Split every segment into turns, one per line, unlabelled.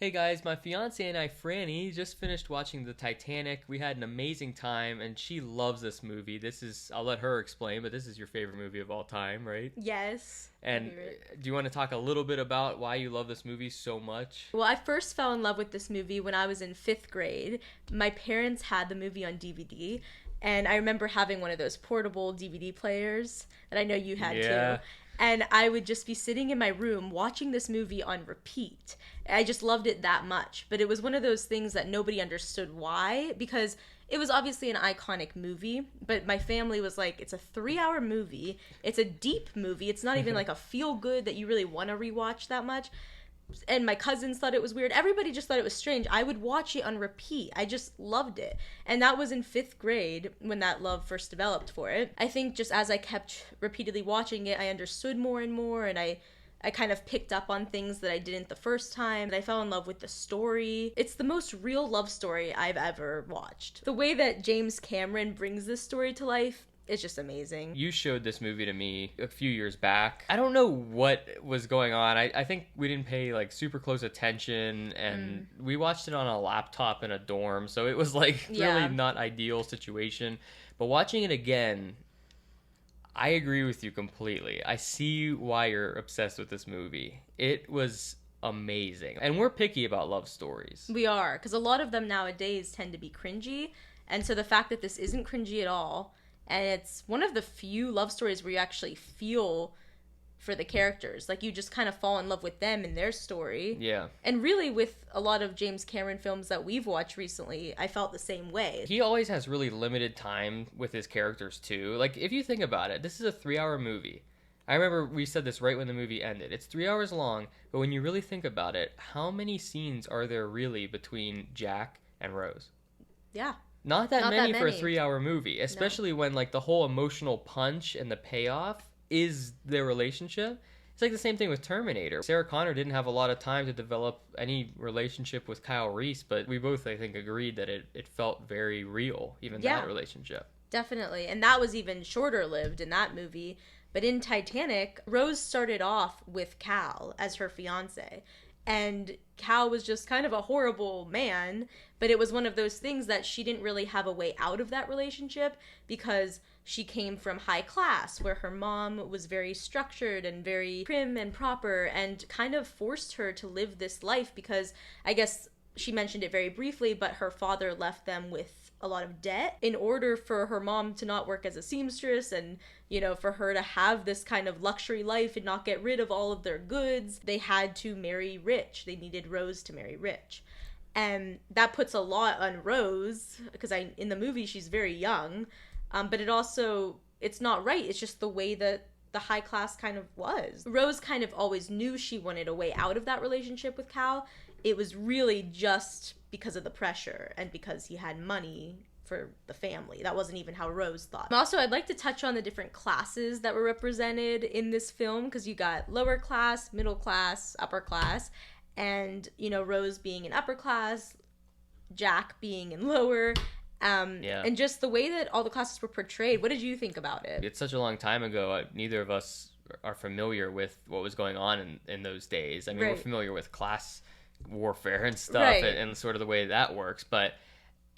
Hey guys, my fiance and I, Franny, just finished watching the Titanic. We had an amazing time, and she loves this movie. I'll let her explain, but this is your favorite movie of all time, right?
Yes, my
And
favorite.
do you want to talk a little bit about why you love this movie so much?
Well, I first fell in love with this movie when I was in fifth grade. My parents had the movie on DVD, and I remember having one of those portable DVD players that I know you had too.
Yeah.
And I would just be sitting in my room watching this movie on repeat. I just loved it that much. But it was one of those things that nobody understood why, because it was obviously an iconic movie, but my family was like, it's a 3 hour movie. It's a deep movie. It's not even like a feel good that you really want to rewatch that much. And my cousins thought it was weird. Everybody just thought it was strange. I would watch it on repeat. I just loved it. And that was in fifth grade when that love first developed for it. I think just as I kept repeatedly watching it, I understood more and more, and I kind of picked up on things that I didn't the first time. And I fell in love with the story. It's the most real love story I've ever watched. The way that James Cameron brings this story to life is just amazing.
You showed this movie to me a few years back. I don't know what was going on. I think we didn't pay like super close attention, and we watched it on a laptop in a dorm, so it was like
Yeah.
really not ideal situation. But watching it again, I agree with you completely. I see why you're obsessed with this movie. It was amazing. And we're picky about love stories.
We are, because a lot of them nowadays tend to be cringy. And so the fact that this isn't cringy at all, and it's one of the few love stories where you actually feel for the characters. Like you just kind of fall in love with them and their story.
Yeah.
And really, with a lot of James Cameron films that we've watched recently, I felt the same way.
He always has really limited time with his characters too. Like if you think about it, this is a 3 hour movie. I remember we said this right when the movie ended. It's 3 hours long, but when you really think about it, how many scenes are there really between Jack and Rose?
Yeah.
Not that
Not
many
that
for a
many.
3 hour movie, especially when like the whole emotional punch and the payoff is their relationship. It's like the same thing with Terminator. Sarah Connor didn't have a lot of time to develop any relationship with Kyle Reese, but we both, I think, agreed that it felt very real, even
Yeah.
that relationship.
Definitely. And that was even shorter lived in that movie. But in Titanic, Rose started off with Cal as her fiance. And Cal was just kind of a horrible man, but it was one of those things that she didn't really have a way out of that relationship because she came from high class where her mom was very structured and very prim and proper and kind of forced her to live this life because I guess she mentioned it very briefly, but her father left them with a lot of debt in order for her mom to not work as a seamstress and, for her to have this kind of luxury life and not get rid of all of their goods. They had to marry rich. They needed Rose to marry rich. And that puts a lot on Rose because in the movie she's very young, but it's not right. It's just the way that the high class kind of was. Rose kind of always knew she wanted a way out of that relationship with Cal. It was really just because of the pressure and because he had money for the family. That wasn't even how Rose thought. Also, I'd like to touch on the different classes that were represented in this film because you got lower class, middle class, upper class, and Rose being in upper class, Jack being in lower,
Yeah.
and just the way that all the classes were portrayed. What did you think about it?
It's such a long time ago. Neither of us are familiar with what was going on in those days. I mean, we're
Right.
familiar with class warfare and stuff
Right.
and sort of the way that works, but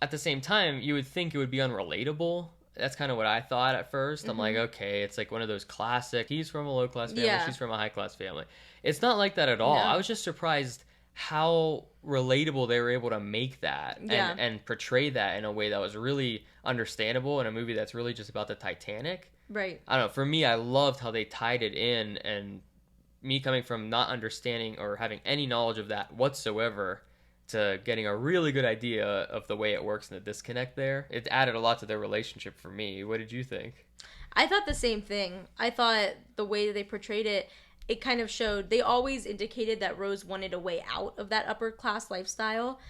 at the same time, you would think it would be unrelatable. That's kind of what I thought at 1st. I'm like, okay, it's like one of those classic, he's from a low class family,
Yeah.
she's from a high class family. It's not like that at all.
No.
I was just surprised how relatable they were able to make that
Yeah.
and portray that in a way that was really understandable in a movie that's really just about the Titanic.
Right.
I don't know. For me, I loved how they tied it in, and me coming from not understanding or having any knowledge of that whatsoever to getting a really good idea of the way it works and the disconnect there. It added a lot to their relationship for me. What did you think?
I thought the same thing. I thought the way that they portrayed it, it kind of showed, they always indicated that Rose wanted a way out of that upper class lifestyle.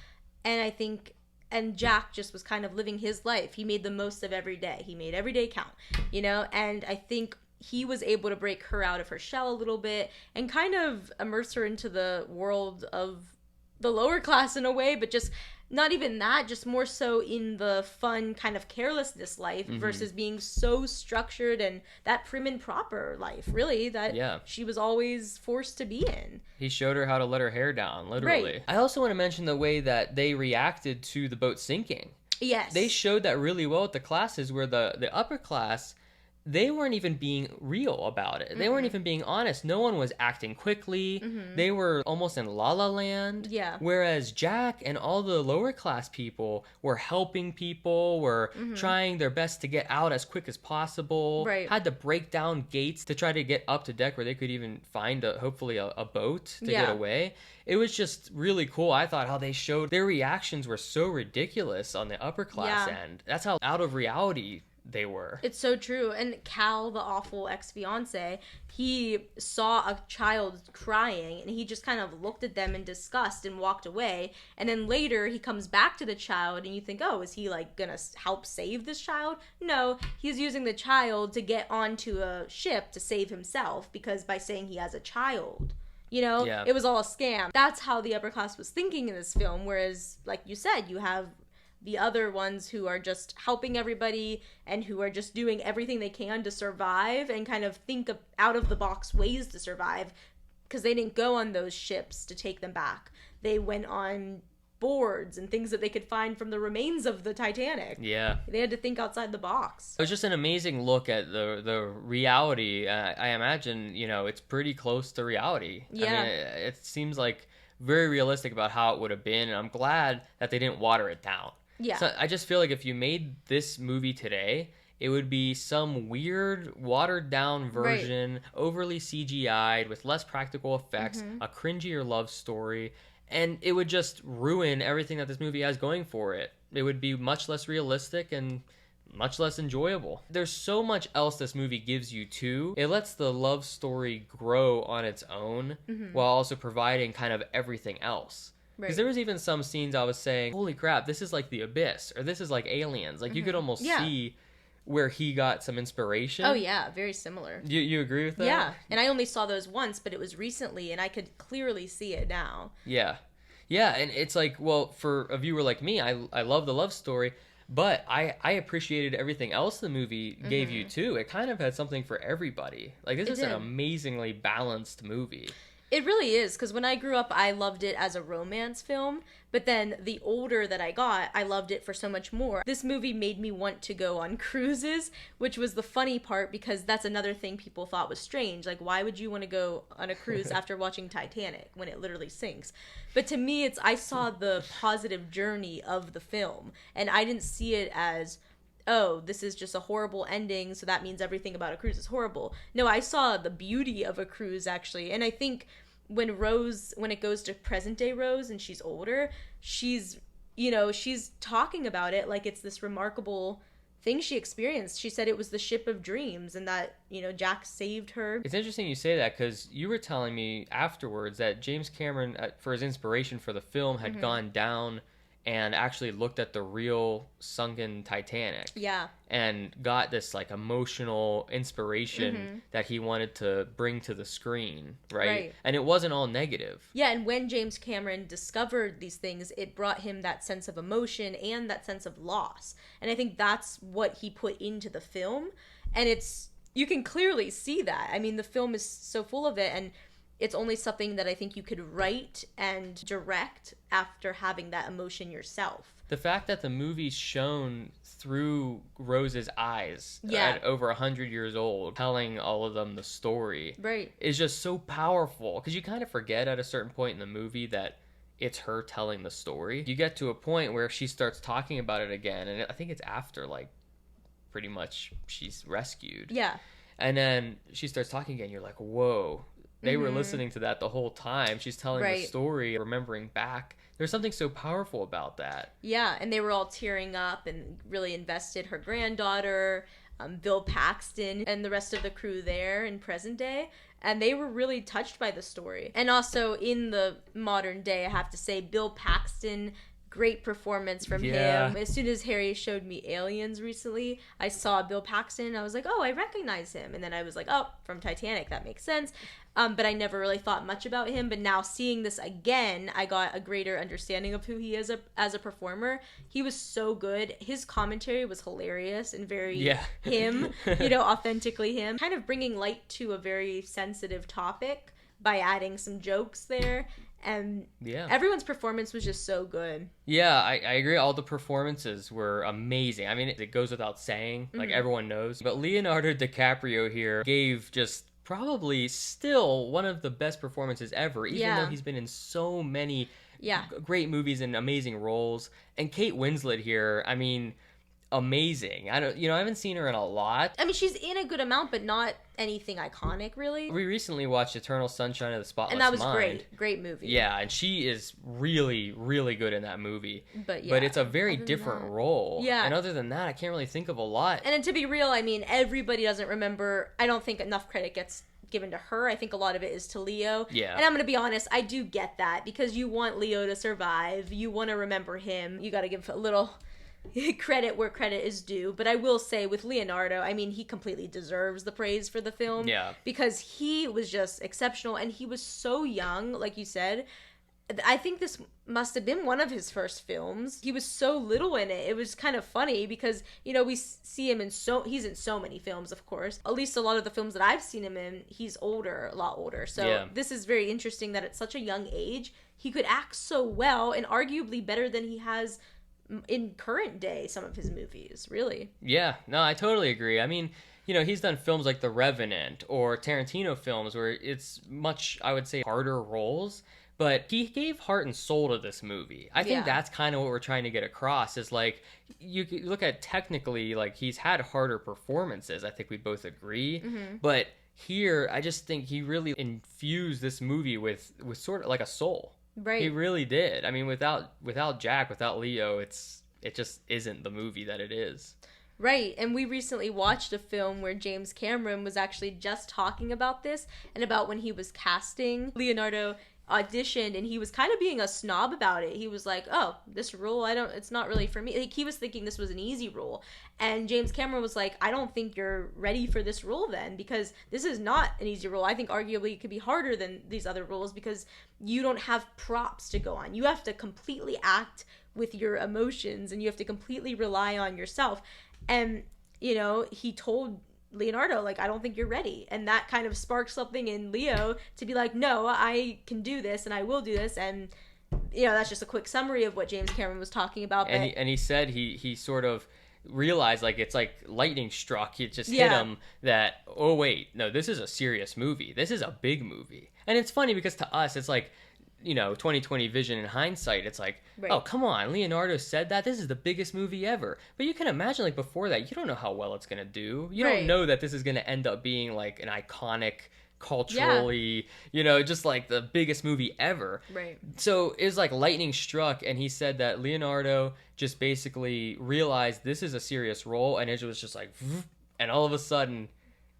And Jack just was kind of living his life. He made the most of every day. He made every day count, and I think he was able to break her out of her shell a little bit and kind of immerse her into the world of the lower class in a way, but just Not even that, just more so in the fun kind of carelessness life versus being so structured and that prim and proper life, really, that she was always forced to be in.
He showed her how to let her hair down, literally. Right. I also want to mention the way that they reacted to the boat sinking.
Yes.
They showed that really well at the classes where the upper class, they weren't even being real about it. They weren't even being honest. No one was acting quickly. They were almost in La La Land.
Yeah.
Whereas Jack and all the lower class people were helping people, were trying their best to get out as quick as possible.
Right.
Had to break down gates to try to get up to deck where they could even find hopefully a boat to get away. It was just really cool. I thought how they showed their reactions were so ridiculous on the upper class end. That's how out of reality they were.
It's so true. And Cal, the awful ex-fiance, he saw a child crying and he just kind of looked at them in disgust and walked away. And then later he comes back to the child and you think, oh, is he like gonna help save this child? No, he's using the child to get onto a ship to save himself, because by saying he has a child, you know, it was all a scam. That's how the upper class was thinking in this film. Whereas, like you said, you have the other ones who are just helping everybody and who are just doing everything they can to survive and kind of think of out of the box ways to survive, because they didn't go on those ships to take them back. They went on boards and things that they could find from the remains of the Titanic.
Yeah.
They had to think outside the box.
It was just an amazing look at the reality. I imagine, you know, it's pretty close to reality.
Yeah.
I mean, it seems like very realistic about how it would have been, and I'm glad that they didn't water it down.
Yeah.
So I just feel like if you made this movie today, it would be some weird, watered-down version, overly CGI'd, with less practical effects, a cringier love story, and it would just ruin everything that this movie has going for it. It would be much less realistic and much less enjoyable. There's so much else this movie gives you, too. It lets the love story grow on its own, while also providing kind of everything else. Because there was even some scenes I was saying, holy crap, this is like The Abyss, or this is like Aliens. Like, you could almost see where he got some inspiration.
Oh, yeah, very similar.
You agree with that?
Yeah, and I only saw those once, but it was recently, and I could clearly see it now.
Yeah. Yeah, and it's like, well, for a viewer like me, I love the love story, but I appreciated everything else the movie gave you, too. It kind of had something for everybody. Like, this is an amazingly balanced movie.
It really is, because when I grew up, I loved it as a romance film, but then the older that I got, I loved it for so much more. This movie made me want to go on cruises, which was the funny part, because that's another thing people thought was strange. Like, why would you want to go on a cruise after watching Titanic when it literally sinks? But to me, I saw the positive journey of the film, and I didn't see it as, oh, this is just a horrible ending, so that means everything about a cruise is horrible. No, I saw the beauty of a cruise, actually, and I think when it goes to present day Rose and she's older, she's talking about it like it's this remarkable thing she experienced. She said it was the ship of dreams and that, Jack saved her.
It's interesting you say that, because you were telling me afterwards that James Cameron, for his inspiration for the film, had gone down and actually looked at the real sunken Titanic.
Yeah.
And got this like emotional inspiration that he wanted to bring to the screen, right? And it wasn't all negative.
Yeah, and when James Cameron discovered these things, it brought him that sense of emotion and that sense of loss. And I think that's what he put into the film. And you can clearly see that. I mean, the film is so full of it, and it's only something that I think you could write and direct after having that emotion yourself.
The fact that the movie's shown through Rose's eyes at over 100 years old, telling all of them the story, is just so powerful. Because you kind of forget at a certain point in the movie that it's her telling the story. You get to a point where she starts talking about it again, and I think it's after, like, pretty much she's rescued.
Yeah.
And then she starts talking again. You're like, whoa. They were listening to that the whole time. She's telling the story, remembering back. There's something so powerful about that.
Yeah, and they were all tearing up and really invested. Her granddaughter, Bill Paxton, and the rest of the crew there in present day. And they were really touched by the story. And also in the modern day, I have to say, Bill Paxton great performance from him. As soon as Harry showed me Aliens recently, I saw Bill Paxton and I was like, oh, I recognize him. And then I was like, oh, from Titanic, that makes sense. But I never really thought much about him. But now seeing this again, I got a greater understanding of who he is as a performer. He was so good. His commentary was hilarious and very him, authentically him. Kind of bringing light to a very sensitive topic by adding some jokes there. And everyone's performance was just so good.
Yeah, I agree. All the performances were amazing. I mean, it goes without saying, like everyone knows. But Leonardo DiCaprio here gave just probably still one of the best performances ever, even though he's been in so many great movies and amazing roles. And Kate Winslet here, I mean, amazing. I haven't seen her in a lot.
I mean, she's in a good amount, but not anything iconic, really.
We recently watched Eternal Sunshine of the Spotless Mind.
And that was great movie.
Yeah, and she is really, really good in that movie. But it's a very different role.
Yeah.
And other than that, I can't really think of a lot.
And to be real, I mean, everybody doesn't remember. I don't think enough credit gets given to her. I think a lot of it is to Leo.
Yeah.
And I'm going to be honest, I do get that, because you want Leo to survive. You want to remember him. You got to give a little credit where credit is due. But I will say with Leonardo, I mean, he completely deserves the praise for the film.
Yeah.
Because he was just exceptional, and he was so young, like you said. I think this must have been one of his first films. He was so little in it. It was kind of funny because, we see him he's in so many films, of course. At least a lot of the films that I've seen him in, he's older, a lot older. So this is very interesting that at such a young age, he could act so well, and arguably better than he has in current day, some of his movies, really.
Yeah, no, I totally agree. I mean, he's done films like The Revenant or Tarantino films where it's much, I would say, harder roles. But he gave heart and soul to this movie. I think that's kind of what we're trying to get across, is like, you look at technically, like, he's had harder performances. I think we both agree. Mm-hmm. But here, I just think he really infused this movie with sort of like a soul.
Right.
He really did. I mean, without Jack, without Leo, it just isn't the movie that it is.
Right, and we recently watched a film where James Cameron was actually just talking about this, and about when he was casting Leonardo auditioned, and he was kind of being a snob about it. He was like, oh, this role, it's not really for me. Like, he was thinking this was an easy role. And James Cameron was like, I don't think you're ready for this role then, because this is not an easy role. I think arguably it could be harder than these other roles, because you don't have props to go on. You have to completely act with your emotions, and you have to completely rely on yourself. And, he told Leonardo, like, I don't think you're ready. And that kind of sparked something in Leo to be like, no, I can do this, and I will do this. And, that's just a quick summary of what James Cameron was talking about. But...
And he said he sort of realized, like, it's like lightning struck. It just hit him that, oh, wait, no, this is a serious movie. This is a big movie. And it's funny because to us, it's like, 2020 vision in hindsight, it's like, oh, come on, Leonardo said that, this is the biggest movie ever. But you can imagine, like, before that, you don't know how well it's gonna do. You don't know that this is gonna end up being like an iconic, culturally, just like the biggest movie ever.
Right.
So it was like lightning struck, and he said that Leonardo just basically realized this is a serious role, and it was just like, and all of a sudden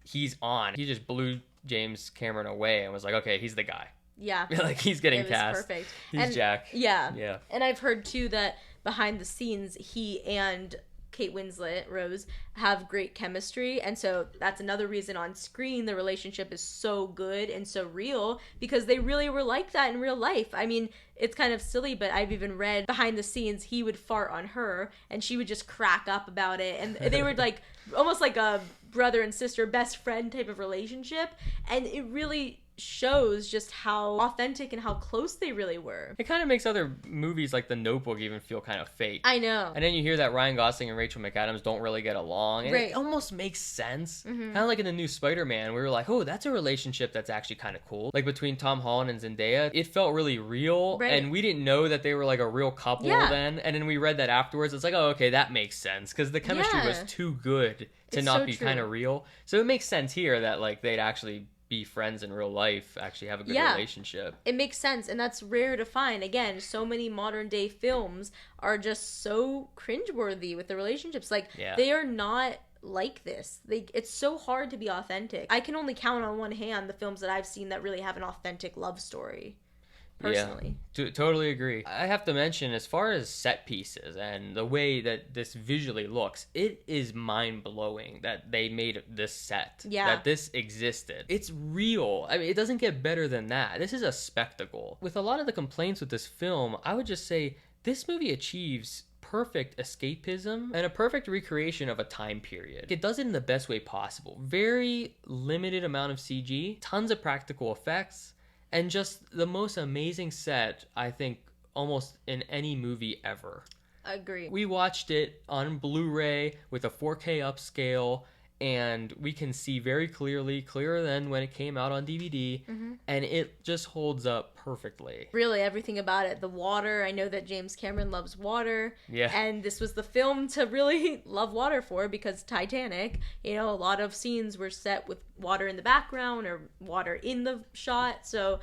he's on. He just blew James Cameron away and was like, okay, he's the guy.
Yeah.
Like, he's getting cast.
Perfect.
He's Jack.
Yeah. And I've heard, too, that behind the scenes, he and Kate Winslet, Rose, have great chemistry. And so that's another reason on screen the relationship is so good and so real, because they really were like that in real life. I mean, it's kind of silly, but I've even read behind the scenes, he would fart on her and she would just crack up about it. And they were like almost like a brother and sister, best friend type of relationship. And it really shows just how authentic and how close they really were.
It kind of makes other movies like The Notebook even feel kind of fake.
I know.
And then you hear that Ryan Gosling and Rachel McAdams don't really get along. And it almost makes sense. Mm-hmm. Kind of like in the new Spider-Man, we were like, oh, that's a relationship that's actually kind of cool. Like between Tom Holland and Zendaya, it felt really real. Right. And we didn't know that they were like a real couple then. And then we read that afterwards. It's like, oh, okay, that makes sense. Because the chemistry was too good to not be kind of real. So it makes sense here that like they'd actually be friends in real life, actually have a good relationship.
It makes sense, and that's rare to find. Again, so many modern day films are just so cringeworthy with the relationships. Like, they are not like this. It's so hard to be authentic. I can only count on one hand the films that I've seen that really have an authentic love story. personally.
Yeah, totally agree. I have to mention, as far as set pieces and the way that this visually looks, it is mind-blowing that they made this set,
Yeah.
that this existed. It's real. I mean, it doesn't get better than that. This is a spectacle. With a lot of the complaints with this film, I would just say this movie achieves perfect escapism and a perfect recreation of a time period. It does it in the best way possible. Very limited amount of CG, tons of practical effects, and just the most amazing set, I think, almost in any movie ever.
Agree.
We watched it on Blu-ray with a 4K upscale, and we can see very clearly, clearer than when it came out on DVD, and it just holds up perfectly.
Really, everything about it. The water, I know that James Cameron loves water,
Yeah.
and this was the film to really love water for, because Titanic, a lot of scenes were set with water in the background or water in the shot, so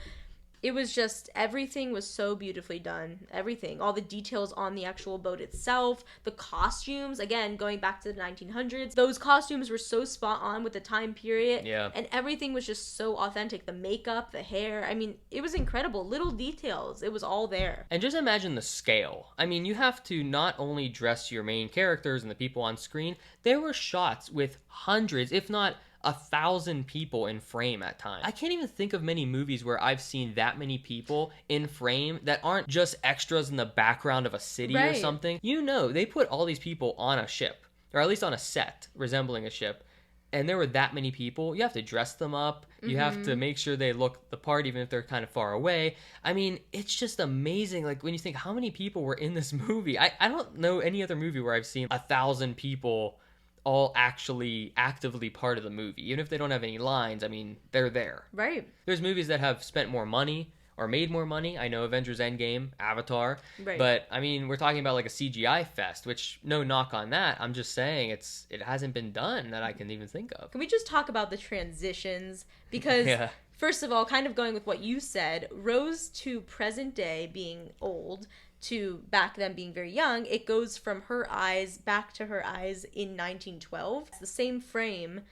it was just, everything was so beautifully done. Everything. All the details on the actual boat itself. The costumes, again, going back to the 1900s. Those costumes were so spot on with the time period.
Yeah.
And everything was just so authentic. The makeup, the hair. I mean, it was incredible. Little details. It was all there.
And just imagine the scale. I mean, you have to not only dress your main characters and the people on screen, there were shots with hundreds, if not 1,000 people in frame at times. I can't even think of many movies where I've seen that many people in frame that aren't just extras in the background of a city or something. They put all these people on a ship, or at least on a set resembling a ship, and there were that many people. You have to dress them up. You have to make sure they look the part, even if they're kind of far away. I mean, it's just amazing. Like, when you think how many people were in this movie, I don't know any other movie where I've seen 1,000 people all actually actively part of the movie. Even if they don't have any lines, I mean, they're there.
Right.
There's movies that have spent more money or made more money. I know Avengers Endgame, Avatar.
Right.
But, I mean, we're talking about like a CGI fest, which, no knock on that. I'm just saying it hasn't been done that I can even think of.
Can we just talk about the transitions? Because, first of all, kind of going with what you said, Rose to present day being old to back then being very young, it goes from her eyes back to her eyes in 1912. It's the same frame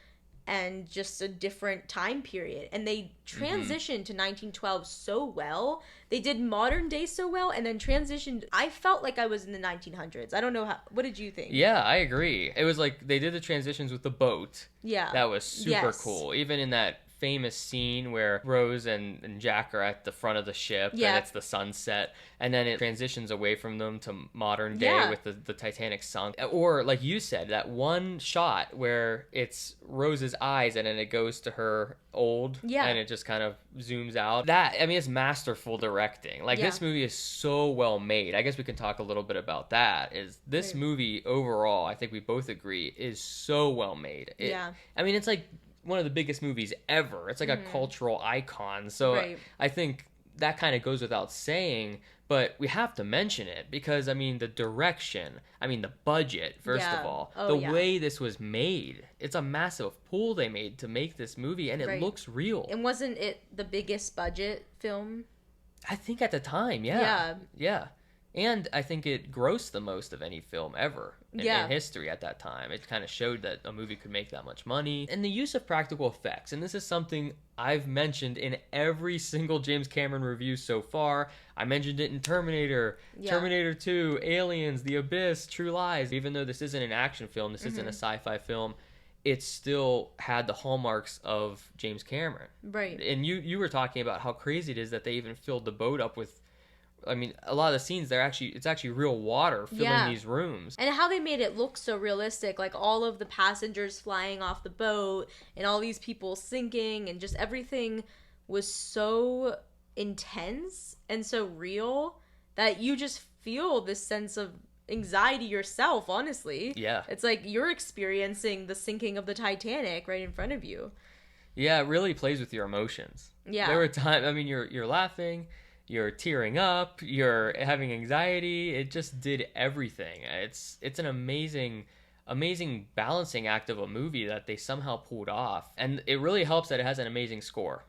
and just a different time period. And they transitioned to 1912 so well. They did modern day so well, and then transitioned. I felt like I was in the 1900s. I don't know what did you think?
Yeah, I agree. It was like they did the transitions with the boat.
Yeah.
That was super cool. Even in that famous scene where Rose and Jack are at the front of the ship, and it's the sunset, and then it transitions away from them to modern day with the Titanic sunk. Or, like you said, that one shot where it's Rose's eyes and then it goes to her old, and it just kind of zooms out. That, I mean, it's masterful directing. Like, this movie is so well made. I guess we can talk a little bit about that. Is this movie overall, I think we both agree, is so well made. I mean, it's like one of the biggest movies ever. It's like a cultural icon. So I think that kind of goes without saying, but we have to mention it because, I mean, the direction, I mean, the budget, first of all, way this was made. It's a massive pool they made to make this movie, and it looks real.
And wasn't it the biggest budget film?
I think at the time, yeah. And I think it grossed the most of any film ever in history at that time. It kind of showed that a movie could make that much money. And the use of practical effects, and this is something I've mentioned in every single James Cameron review so far. I mentioned it in Terminator, Terminator 2, Aliens, The Abyss, True Lies. Even though this isn't an action film, this isn't a sci-fi film, it still had the hallmarks of James Cameron.
Right.
And you were talking about how crazy it is that they even filled the boat up with, I mean, a lot of the scenes, it's actually real water filling these rooms.
And how they made it look so realistic, like all of the passengers flying off the boat and all these people sinking, and just everything was so intense and so real that you just feel this sense of anxiety yourself, honestly.
Yeah.
It's like you're experiencing the sinking of the Titanic right in front of you.
Yeah, it really plays with your emotions. Yeah. There were times, I mean, you're laughing, you're tearing up, you're having anxiety. It just did everything. It's an amazing balancing act of a movie that they somehow pulled off. And it really helps that it has an amazing score.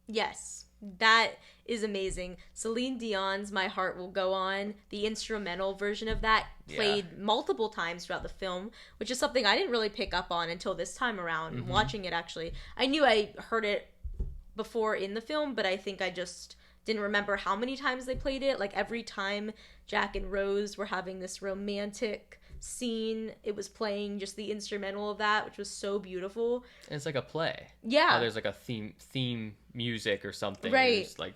Yes, that is amazing. Celine Dion's My Heart Will Go On, the instrumental version of that, played multiple times throughout the film, which is something I didn't really pick up on until this time around, watching it actually. I knew I heard it before in the film, but I think I just didn't remember how many times they played it. Like every time Jack and Rose were having this romantic scene, it was playing just the instrumental of that, which was so beautiful.
And it's like a play.
Yeah.
How there's like a theme music or something.
Right.
Just like,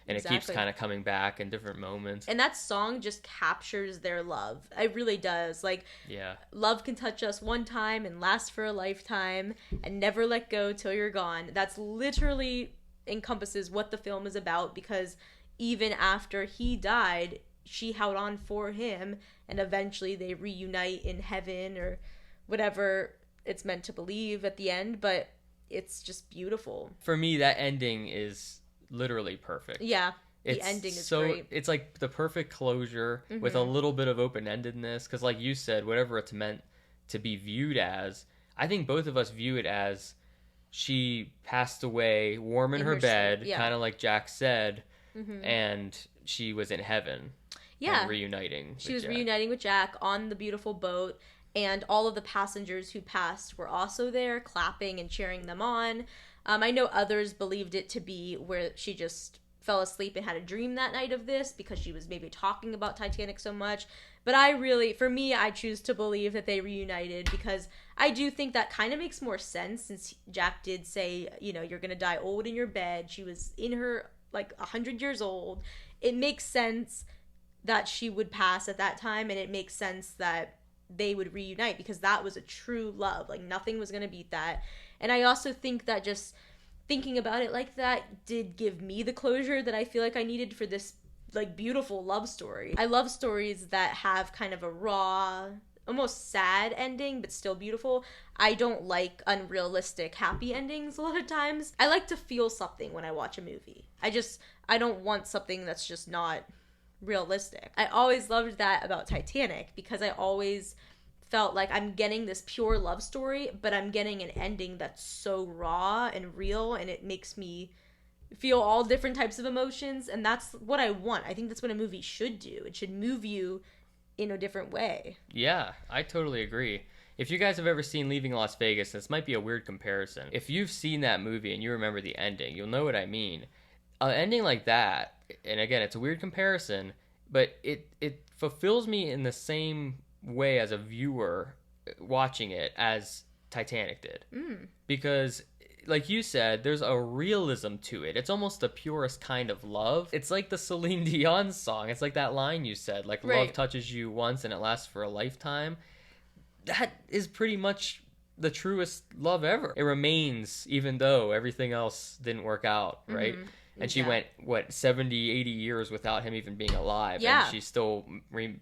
and
Exactly.
it keeps kind of coming back in different moments.
And that song just captures their love. It really does. Like,
yeah.
Love can touch us one time and last for a lifetime and never let go till you're gone. That's literally encompasses what the film is about, because even after he died, she held on for him, and eventually they reunite in heaven or whatever it's meant to believe at the end, but it's just beautiful.
For me, that ending is literally perfect.
Yeah, the ending is great.
It's like the perfect closure with a little bit of open-endedness, because like you said, whatever it's meant to be viewed as, I think both of us view it as she passed away warm in her bed, kind of like Jack said, and she was in heaven.
Yeah.
And reuniting.
She was reuniting with Jack on the beautiful boat, and all of the passengers who passed were also there, clapping and cheering them on. I know others believed it to be where she just fell asleep and had a dream that night of this, because she was maybe talking about Titanic so much. But for me, I choose to believe that they reunited, because I do think that kind of makes more sense, since Jack did say, you're going to die old in your bed. She was in her, 100 years old. It makes sense that she would pass at that time, and it makes sense that they would reunite, because that was a true love. Like, nothing was going to beat that. And I also think that just thinking about it like that did give me the closure that I feel like I needed for this, beautiful love story. I love stories that have kind of a raw, almost sad ending, but still beautiful. I don't like unrealistic happy endings a lot of times. I like to feel something when I watch a movie. I don't want something that's just not realistic. I always loved that about Titanic, because I always felt like I'm getting this pure love story, but I'm getting an ending that's so raw and real, and it makes me feel all different types of emotions, and that's what I want. I think that's what a movie should do. It should move you in a different way.
Yeah, I totally agree. If you guys have ever seen Leaving Las Vegas, this might be a weird comparison. If you've seen that movie and you remember the ending, you'll know what I mean. An ending like that, and again, it's a weird comparison, but it fulfills me in the same way as a viewer watching it as Titanic did. Because, like you said, there's a realism to it. It's almost the purest kind of love. It's like the Celine Dion song. It's like that line you said, like,
right.
Love touches you once and it lasts for a lifetime. That is pretty much the truest love ever. It remains, even though everything else didn't work out, right? And she went, 70, 80 years without him even being alive.
Yeah.
And she still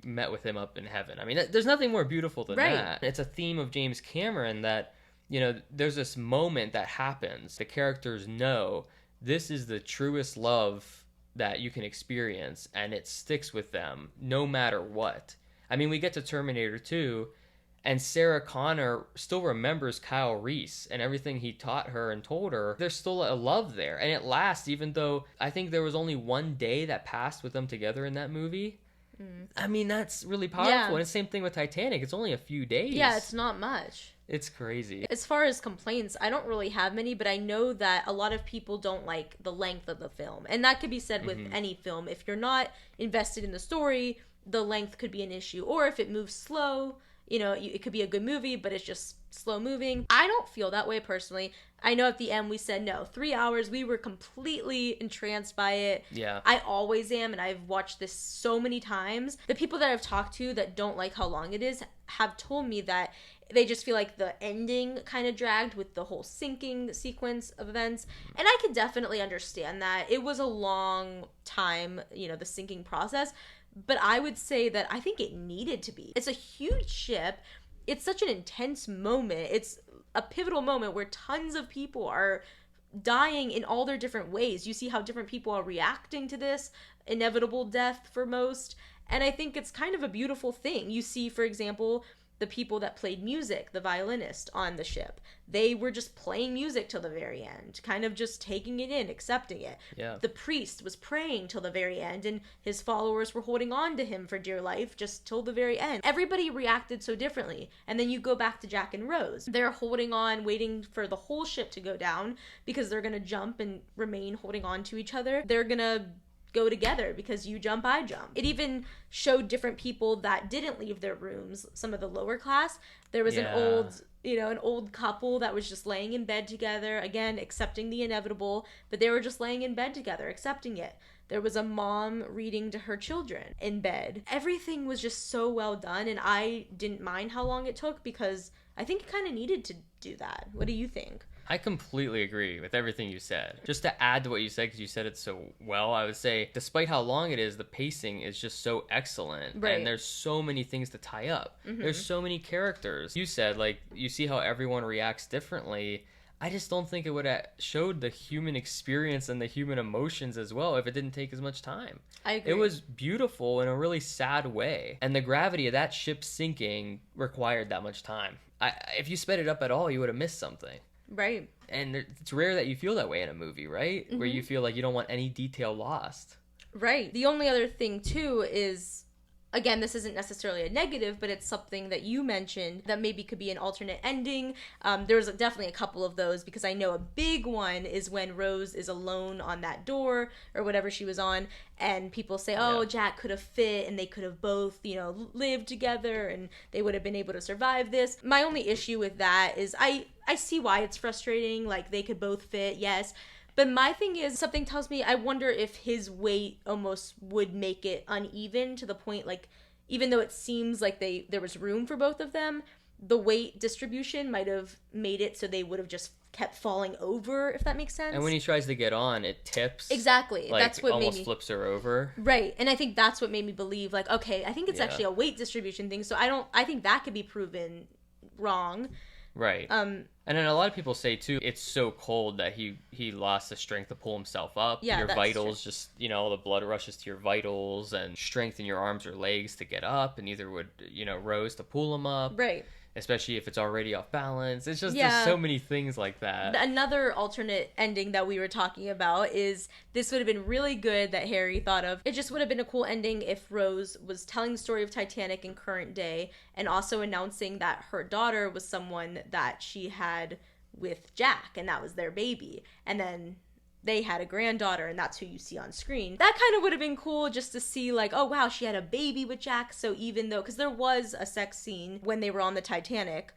met with him up in heaven. I mean, there's nothing more beautiful than that. It's a theme of James Cameron that, there's this moment that happens. The characters know this is the truest love that you can experience, and it sticks with them no matter what. I mean, we get to Terminator 2, and Sarah Connor still remembers Kyle Reese and everything he taught her and told her. There's still a love there. And it lasts, even though I think there was only one day that passed with them together in that movie. I mean, that's really powerful.
Yeah.
And it's the same thing with Titanic. It's only a few days.
Yeah, it's not much.
It's crazy.
As far as complaints, I don't really have many, but I know that a lot of people don't like the length of the film. And that could be said with any film. If you're not invested in the story, the length could be an issue. Or if it moves slow, it could be a good movie, but it's just slow moving. I don't feel that way personally. I know at the end we said no, 3 hours. We were completely entranced by it.
Yeah.
I always am, and I've watched this so many times. The people that I've talked to that don't like how long it is have told me that they just feel like the ending kind of dragged with the whole sinking sequence of events. And I could definitely understand that. It was a long time, the sinking process. But I would say that I think it needed to be. It's a huge ship. It's such an intense moment. It's a pivotal moment where tons of people are dying in all their different ways. You see how different people are reacting to this inevitable death for most. And I think it's kind of a beautiful thing. You see, for example, the people that played music, the violinist on the ship, they were just playing music till the very end, kind of just taking it in, accepting it.
Yeah.
The priest was praying till the very end, and his followers were holding on to him for dear life just till the very end. Everybody reacted so differently. And then you go back to Jack and Rose. They're holding on, waiting for the whole ship to go down because they're going to jump and remain holding on to each other. They're going to go together because you jump, I jump. It even showed different people that didn't leave their rooms, some of the lower class. There was an old couple that was just laying in bed together, again, accepting the inevitable, but they were just laying in bed together, accepting it. There was a mom reading to her children in bed. Everything was just so well done, and I didn't mind how long it took because I think it kind of needed to do that. What do you think?
I completely agree with everything you said. Just to add to what you said, because you said it so well, I would say, despite how long it is, the pacing is just so excellent.
Right.
And there's so many things to tie up. There's so many characters. You said, like, you see how everyone reacts differently. I just don't think it would have showed the human experience and the human emotions as well if it didn't take as much time.
I agree.
It was beautiful in a really sad way. And the gravity of that ship sinking required that much time. If you sped it up at all, you would have missed something.
Right.
And it's rare that you feel that way in a movie, right? Where you feel like you don't want any detail lost.
Right. The only other thing, too, is, again, this isn't necessarily a negative, but it's something that you mentioned that maybe could be an alternate ending. There was definitely a couple of those, because I know a big one is when Rose is alone on that door or whatever she was on, and people say, oh, yeah, Jack could have fit and they could have both, lived together and they would have been able to survive this. My only issue with that is I see why it's frustrating. Like, they could both fit, yes. But my thing is, something tells me, I wonder if his weight almost would make it uneven to the point, like, even though it seems like there was room for both of them, the weight distribution might have made it so they would have just kept falling over, if that makes sense.
And when he tries to get on, it tips.
Exactly.
Like,
that's what
almost flips her over.
Right. And I think that's what made me believe, like, okay, I think it's actually a weight distribution thing. So I think that could be proven wrong.
Right. And then a lot of people say, too, it's so cold that he lost the strength to pull himself up.
Yeah,
your
that's
vitals true. Just, the blood rushes to your vitals, and strength in your arms or legs to get up, and neither would, Rose to pull him up.
Right.
Especially if it's already off balance. It's just, there's so many things like that.
Another alternate ending that we were talking about is, this would have been really good that Harry thought of. It just would have been a cool ending if Rose was telling the story of Titanic in current day and also announcing that her daughter was someone that she had with Jack, and that was their baby. And then they had a granddaughter, and that's who you see on screen. That kind of would have been cool, just to see, like, oh wow, she had a baby with Jack. So even though, because there was a sex scene when they were on the Titanic,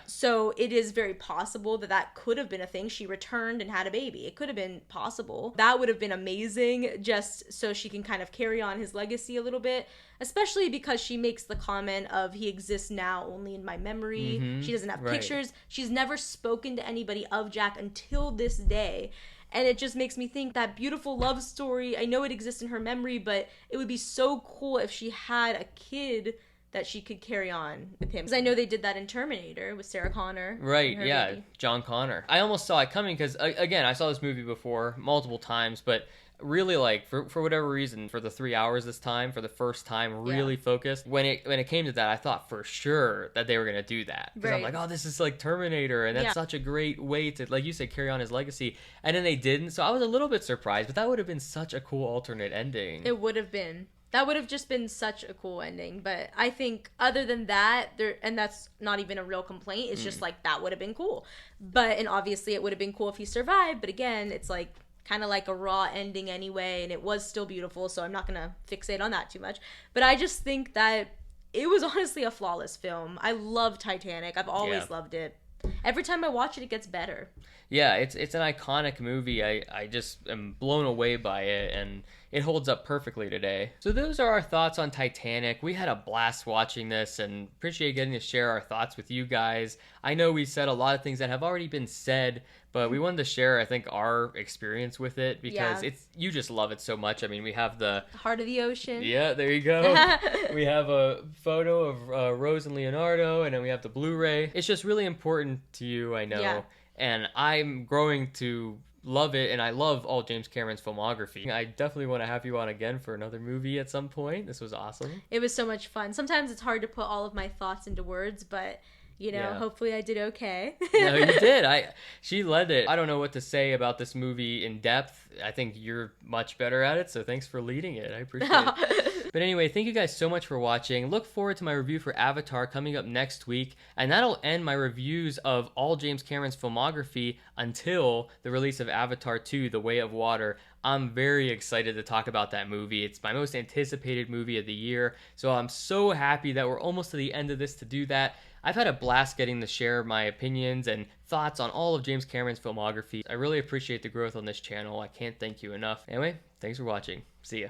so it is very possible that could have been a thing. She returned and had a baby. It could have been possible. That would have been amazing, just so she can kind of carry on his legacy a little bit, especially because she makes the comment of, he exists now only in my memory. She doesn't have pictures. She's never spoken to anybody of Jack until this day. And it just makes me think, that beautiful love story, I know it exists in her memory, but it would be so cool if she had a kid that she could carry on with him. Because I know they did that in Terminator with Sarah Connor.
Right, yeah, baby. John Connor. I almost saw it coming because, again, I saw this movie before multiple times, but really, like, for whatever reason, for the 3 hours this time, for the first time, really focused. When it came to that, I thought for sure that they were going to do that. Because I'm like, oh, this is like Terminator, and that's such a great way to, like you said, carry on his legacy. And then they didn't, so I was a little bit surprised, but that would have been such a cool alternate ending.
It would have been. That would have just been such a cool ending. But I think other than that, and that's not even a real complaint, it's just like, that would have been cool. And obviously it would have been cool if he survived, but again, it's like, kind of like a raw ending anyway, and it was still beautiful, so I'm not gonna fixate on that too much. But I just think that it was honestly a flawless film. I love Titanic. I've always loved it. Every time I watch it, it gets better. Yeah,
it's an iconic movie. I just am blown away by it, and it holds up perfectly today. So those are our thoughts on Titanic. We had a blast watching this, and appreciate getting to share our thoughts with you guys. I know we said a lot of things that have already been said, but we wanted to share, I think, our experience with it, because you just love it so much. I mean, we have the
Heart of the Ocean.
Yeah, there you go. We have a photo of Rose and Leonardo, and then we have the Blu-ray. It's just really important to you, I know. Yeah. And I'm growing to love it, and I love all James Cameron's filmography. I definitely want to have you on again for another movie at some point. This was awesome.
It was so much fun. Sometimes it's hard to put all of my thoughts into words, but hopefully I did okay.
No, you did. She led it. I don't know what to say about this movie in depth. I think you're much better at it, so thanks for leading it. I appreciate it. But anyway, thank you guys so much for watching. Look forward to my review for Avatar coming up next week, and that'll end my reviews of all James Cameron's filmography until the release of Avatar 2, The Way of Water, I'm very excited to talk about that movie. It's my most anticipated movie of the year, so I'm so happy that we're almost to the end of this to do that. I've had a blast getting to share my opinions and thoughts on all of James Cameron's filmography. I really appreciate the growth on this channel. I can't thank you enough. Anyway, thanks for watching. See ya.